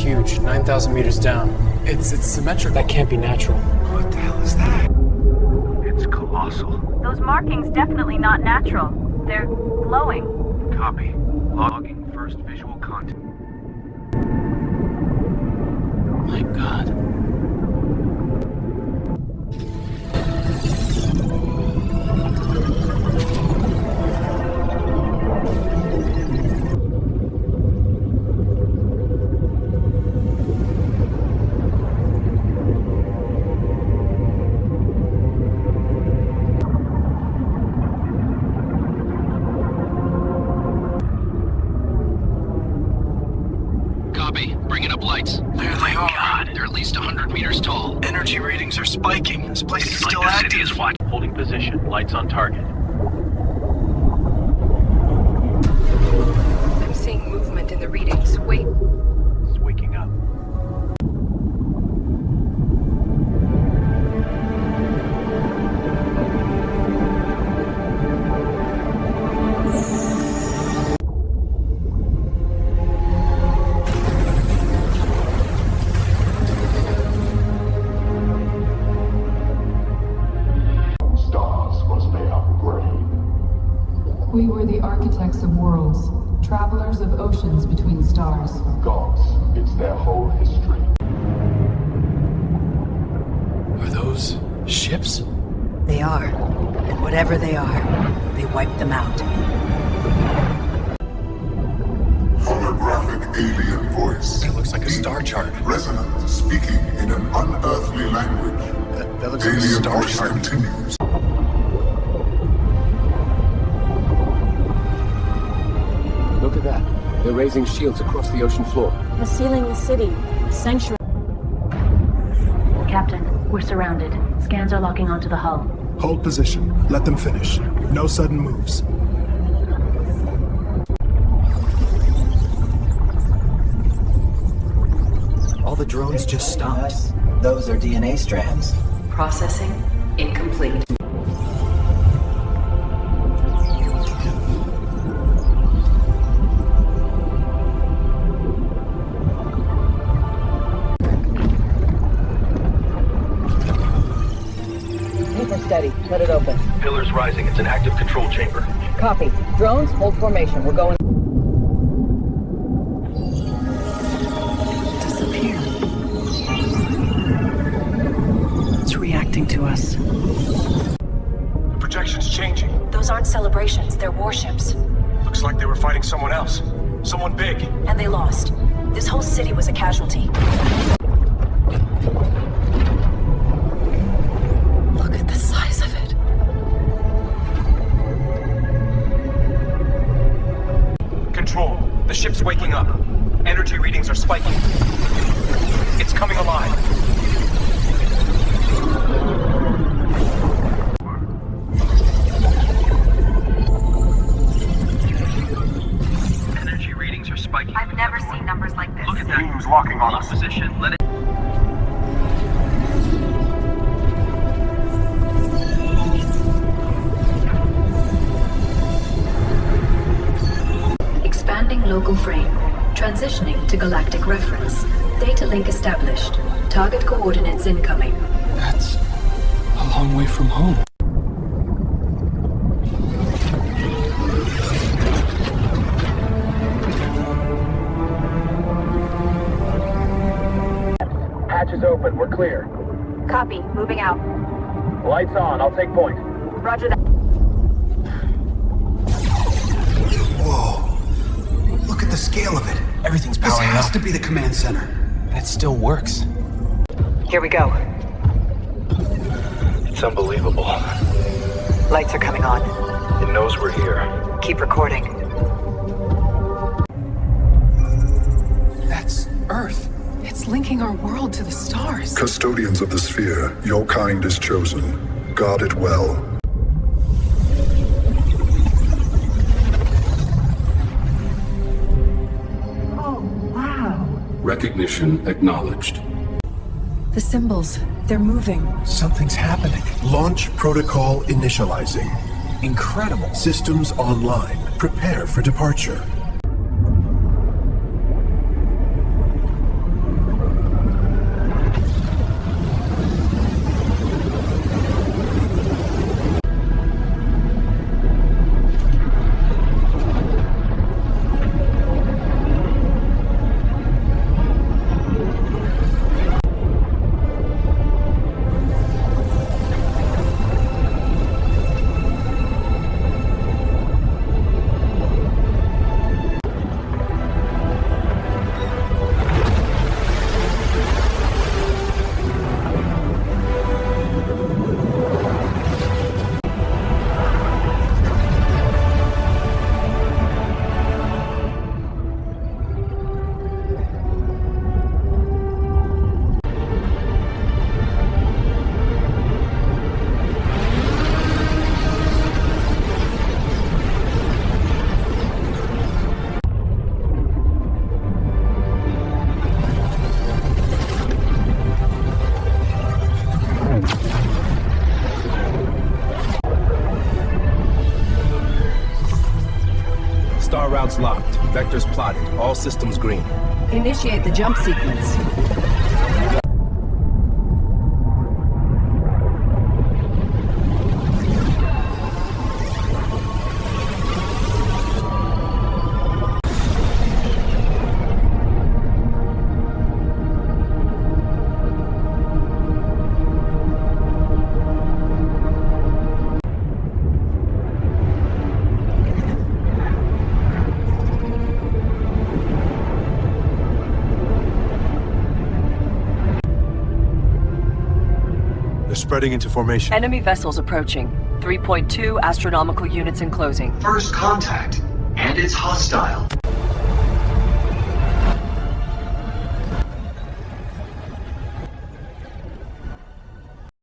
huge, 9,000 meters down. It's symmetrical. That can't be natural. What the hell is that? It's colossal. Those markings definitely not natural. They're glowing. Copy. Logging first visual content. My God. Bringing up lights. There they are. God, they're at least 100 meters tall. Energy readings are spiking. This place is still active. City is watching. Holding position. Lights on target. I'm seeing movement in the readings. Wait. It's waking up. We were the architects of worlds, travelers of oceans between stars. Gods, it's their whole history. Are those ships? They are. And whatever they are, they wiped them out. Holographic alien voice. It looks like a star chart. Resonant, speaking in an unearthly language. That looks like a Alien star voice chart. continues. Look at that. They're raising shields across the ocean floor. They're sealing the city. Sanctuary. Captain, we're surrounded. Scans are locking onto the hull. Hold position. Let them finish. No sudden moves. All the drones just stopped. Those are DNA strands. Processing incomplete. Steady. Let it open. Pillars rising. It's an active control chamber. Copy. Drones, hold formation. We're going. Disappear. It's reacting to us. The projection's changing. Those aren't celebrations, they're warships. Looks like they were fighting someone else. Someone big. And they lost. This whole city was a casualty. Look at the size of it. Control. The ship's waking up. Energy readings are spiking. It's coming alive. Energy readings are spiking. I've never seen numbers like this. Look at that. Beam's locking on us. Position. Let it. Expanding local frame. Transitioning to galactic reference. Data link established. Target coordinates incoming. That's a long way from home. Hatch is open. We're clear. Copy. Moving out. Lights on. I'll take point. Roger that. Whoa. Look at the scale of it. Everything's This powering has up. to be the command center. And it still works. Here we go. It's unbelievable. Lights are coming on. It knows we're here. Keep recording. That's Earth. It's linking our world to the stars. Custodians of the sphere, your kind is chosen. Guard it well. Recognition acknowledged. The symbols, they're moving. Something's happening. Launch protocol initializing. Incredible. Systems online. Prepare for departure. Vectors plotted. All systems green. Initiate the jump sequence. Spreading into formation. Enemy vessels approaching. 3.2 astronomical units enclosing. First contact, and it's hostile.